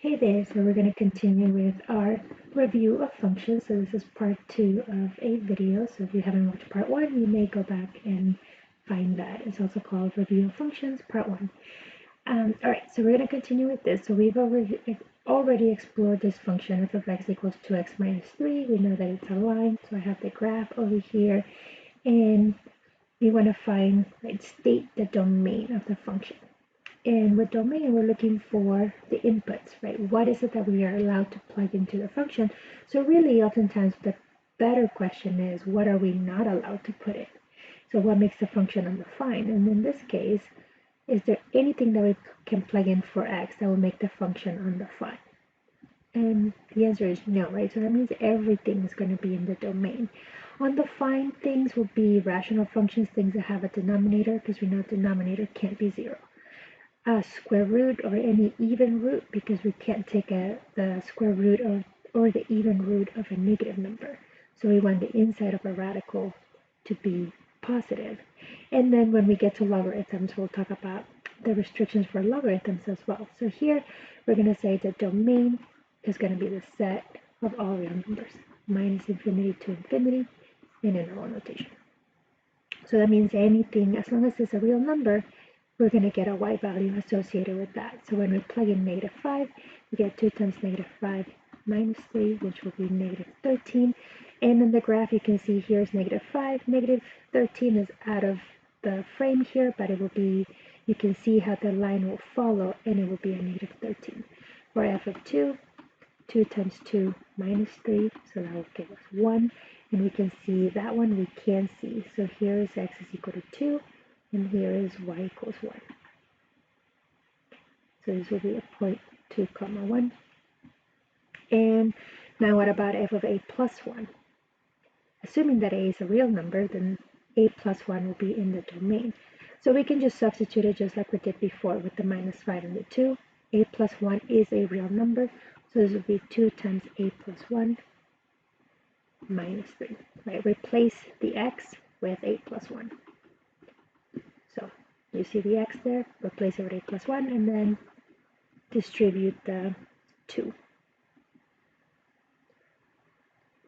Hey there, so we're going to continue with our review of functions. So this is part 2 of a video. So if you haven't watched part 1, you may go back and find that. It's also called Review of Functions, part 1. Alright, so we're going to continue with this. So we've already explored this function f of x equals 2x minus 3. We know that it's a line, so I have the graph over here. And we want to find, state the domain of the function. And with domain, we're looking for the inputs, right? What is it that we are allowed to plug into the function? So really, oftentimes, the better question is, what are we not allowed to put in? So what makes the function undefined? And in this case, is there anything that we can plug in for x that will make the function undefined? And the answer is no, right? So that means everything is going to be in the domain. Undefined things will be rational functions, things that have a denominator, because we know denominator can't be 0. A square root or any even root, because we can't take the square root or the even root of a negative number. So we want the inside of a radical to be positive. And then when we get to logarithms, we'll talk about the restrictions for logarithms as well. So here we're going to say the domain is going to be the set of all real numbers, minus infinity to infinity in interval notation. So that means anything, as long as it's a real number, we're going to get a y value associated with that. So when we plug in -5, we get 2 times -5 minus 3, which will be -13. And in the graph, you can see here is -5. -13 is out of the frame here, but it will be, you can see how the line will follow, and it will be a -13. For f of 2, 2 times 2 minus 3, so that will give us 1. And we can see that one we can see. So here is x is equal to 2. And here is y equals 1. So this will be a point 2, 1. And now what about f of a plus 1? Assuming that a is a real number, then a plus 1 will be in the domain. So we can just substitute it just like we did before with the -5 and the 2. A plus 1 is a real number. So this will be 2 times a plus 1 minus 3. Right? Replace the x with a plus 1. So you see the x there, replace it with a plus 1, and then distribute the 2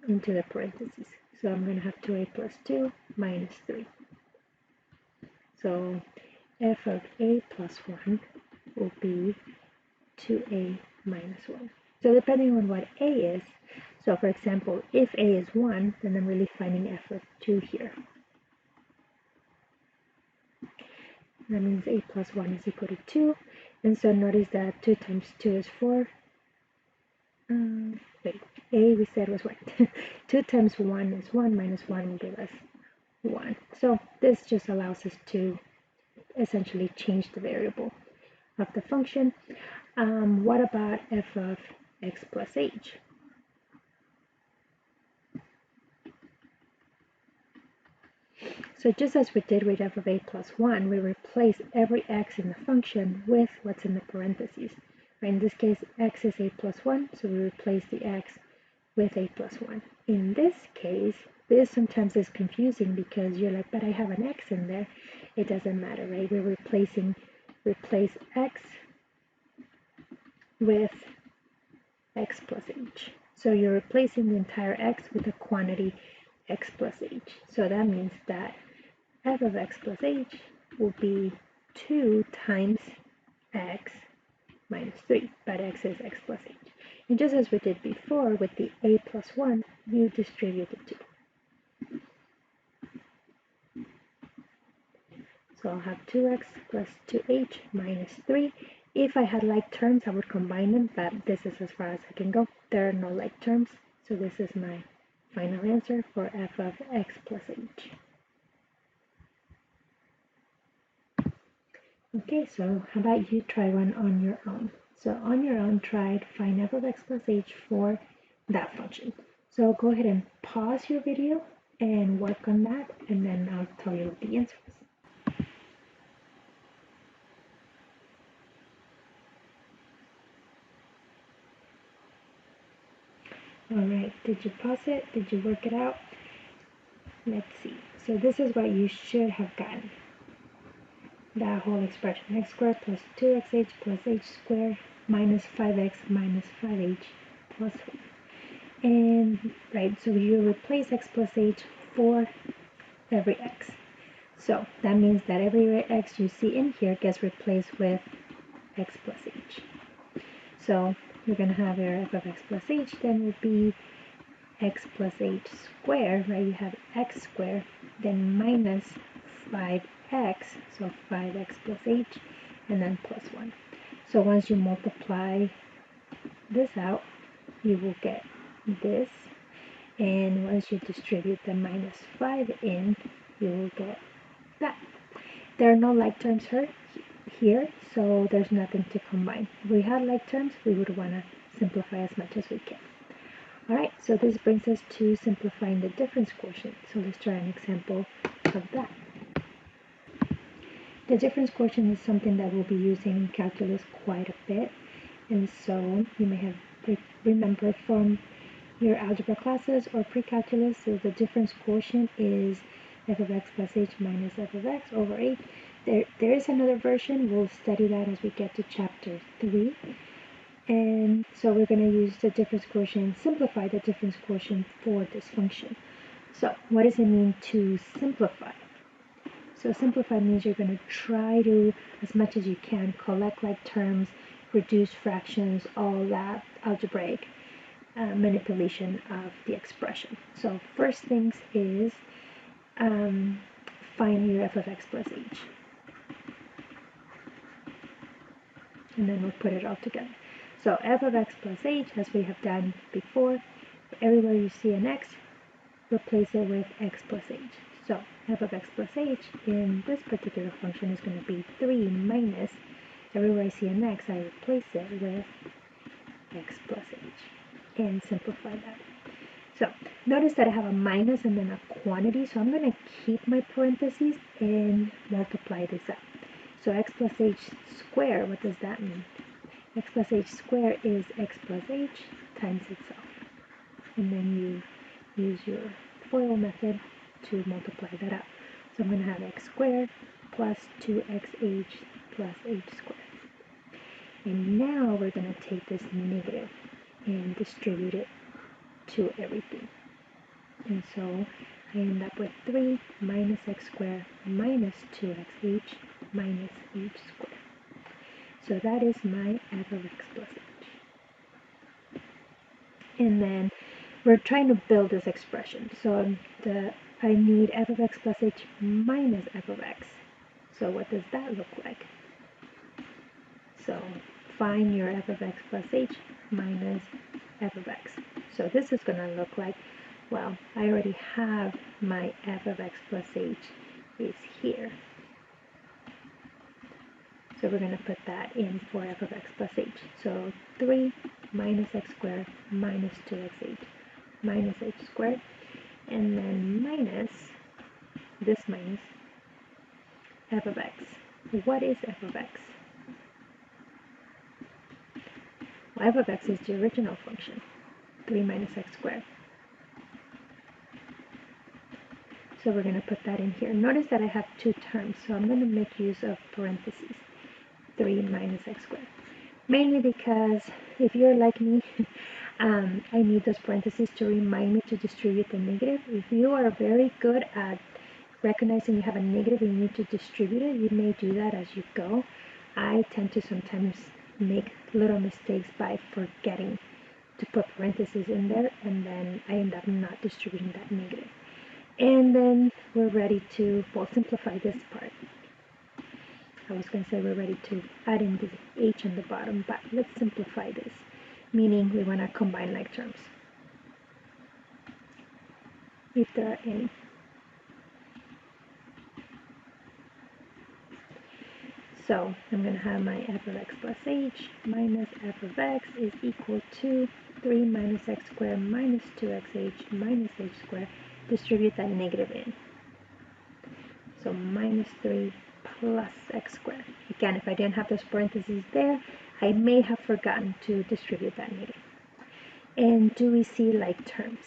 into the parentheses. So I'm going to have 2a plus 2 minus 3. So f of a plus 1 will be 2a minus 1. So depending on what a is, so for example, if a is 1, then I'm really finding f of 2 here. That means a plus 1 is equal to 2. And so notice that 2 times 2 is 4. Wait, a we said was what? 2 times 1 is 1, minus 1 will give us 1. So this just allows us to essentially change the variable of the function. What about f of x plus h? So just as we did with f of a plus 1, we replace every x in the function with what's in the parentheses. In this case, x is a plus 1, so we replace the x with a plus 1. In this case, this sometimes is confusing because you're like, but I have an x in there. It doesn't matter, right? We're replace x with x plus h. So you're replacing the entire x with the quantity x plus h. So that means that f of x plus h will be 2 times x minus 3, but x is x plus h. And just as we did before with the a plus 1, you distribute the 2. So I'll have 2x plus 2h minus 3. If I had like terms, I would combine them, but this is as far as I can go. There are no like terms, so this is my final answer for f of x plus h. Okay, so how about you try one on your own? So on your own, try to find f of x plus h for that function. So go ahead and pause your video and work on that, and then I'll tell you what the answer is. Alright, did you pause it? Did you work it out? Let's see. So this is what you should have gotten. That whole expression, x squared plus 2xh plus h squared minus 5x minus 5h plus 1. And right, so you replace x plus h for every x. So that means that every x you see in here gets replaced with x plus h. So you're going to have your f of x plus h then would be x plus h squared, right? You have x squared, then minus 5x, so 5x plus h, and then plus 1. So once you multiply this out, you will get this, and once you distribute the minus 5 in, you will get that. There are no like terms here, so there's nothing to combine. If we had like terms, we would want to simplify as much as we can. Alright, so this brings us to simplifying the difference quotient. So let's try an example of that. The difference quotient is something that we'll be using in calculus quite a bit, and so you may have remembered from your algebra classes or pre-calculus, so the difference quotient is f of x plus h minus f of x over h. There is another version, we'll study that as we get to chapter 3. And so we're going to use the difference quotient, simplify the difference quotient for this function. So what does it mean to simplify? So simplify means you're going to try to, as much as you can, collect like terms, reduce fractions, all that algebraic manipulation of the expression. So first things is find your f of x plus h. And then we'll put it all together. So f of x plus h, as we have done before, everywhere you see an x, replace it with x plus h. So f of x plus h in this particular function is going to be 3 minus, everywhere I see an x, I replace it with x plus h and simplify that. So notice that I have a minus and then a quantity, so I'm going to keep my parentheses and multiply this up. So x plus h squared, what does that mean? X plus h squared is x plus h times itself. And then you use your FOIL method to multiply that out. So I'm going to have x squared plus 2xh plus h squared. And now we're going to take this negative and distribute it to everything. And so I end up with 3 minus x squared minus 2xh minus h squared. So that is my f of x plus h. And then we're trying to build this expression. So I need f of x plus h minus f of x. So what does that look like? So find your f of x plus h minus f of x. So this is going to look like, well, I already have my f of x plus h is here. So we're going to put that in for f of x plus h. So 3 minus x squared minus 2xh minus h squared, and then minus, this minus, f of x. What is f of x? Well, f of x is the original function, 3 minus x squared. So we're going to put that in here. Notice that I have two terms, so I'm going to make use of parentheses, 3 minus x squared. Mainly because if you're like me, I need those parentheses to remind me to distribute the negative. If you are very good at recognizing you have a negative and you need to distribute it, you may do that as you go. I tend to sometimes make little mistakes by forgetting to put parentheses in there, and then I end up not distributing that negative. And then we're ready to, well, simplify this part. I was going to say we're ready to add in this h on the bottom, but let's simplify this, meaning we want to combine like terms, if there are any. So I'm going to have my f of x plus h minus f of x is equal to 3 minus x squared minus 2xh minus h squared. Distribute that negative in. So minus 3 plus x squared. Again, if I didn't have those parentheses there, I may have forgotten to distribute that negative. And do we see like terms?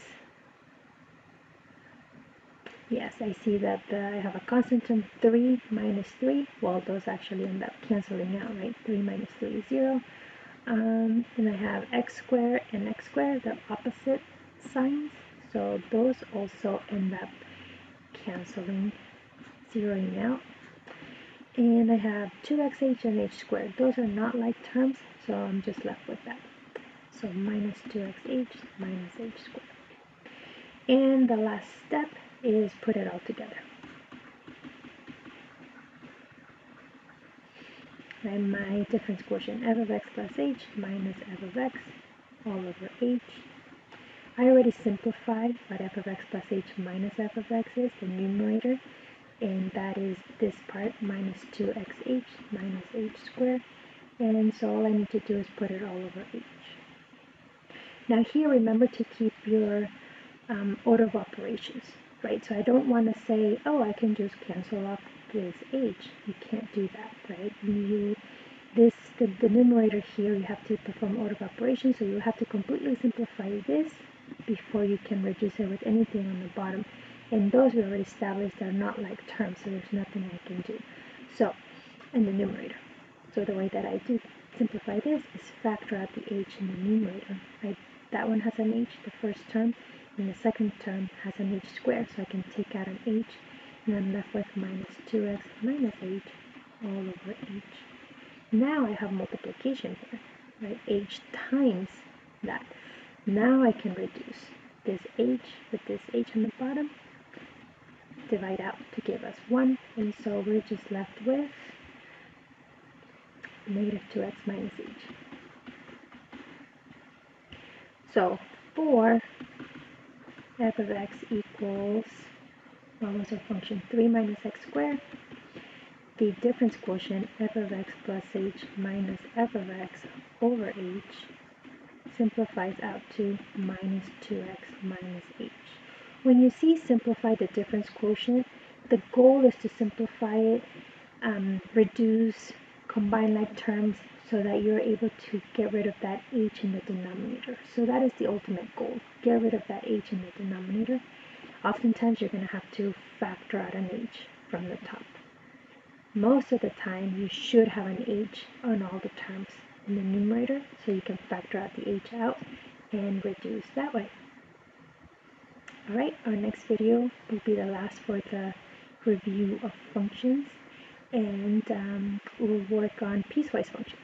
Yes, I see that I have a constant term 3 minus 3. Well, those actually end up canceling out, right? 3 minus 3 is 0. And I have x squared and x squared, they're opposite signs, so those also end up canceling, zeroing out. And I have 2xh and h squared. Those are not like terms, so I'm just left with that. So minus 2xh minus h squared. And the last step is put it all together. And my difference quotient, f of x plus h minus f of x all over h. I already simplified what f of x plus h minus f of x is, the numerator, and that is this part, minus 2xh minus h squared. And so all I need to do is put it all over h. Now here, remember to keep your order of operations, right? So I don't want to say, oh, I can just cancel off this h. You can't do that, right? The numerator here, you have to perform order of operations, so you have to completely simplify this before you can reduce it with anything on the bottom. And those we already established are not like terms, so there's nothing I can do. So, in the numerator. So the way that I do simplify this is factor out the h in the numerator. That one has an h, the first term, and the second term has an h squared, so I can take out an h, and I'm left with minus 2x minus h all over h. Now I have multiplication here, right? H times that. Now I can reduce this h with this h on the bottom, divide out to give us 1, and so we're just left with negative 2x minus h. So for f of x equals, what was our function? 3 minus x squared. The difference quotient, f of x plus h minus f of x over h, simplifies out to minus 2x minus h. When you see simplify the difference quotient, the goal is to simplify it, reduce, combine like terms so that you're able to get rid of that h in the denominator. So that is the ultimate goal, get rid of that h in the denominator. Oftentimes you're going to have to factor out an h from the top. Most of the time you should have an h on all the terms in the numerator, so you can factor out the h out and reduce that way. Alright, our next video will be the last for the review of functions, and we'll work on piecewise functions.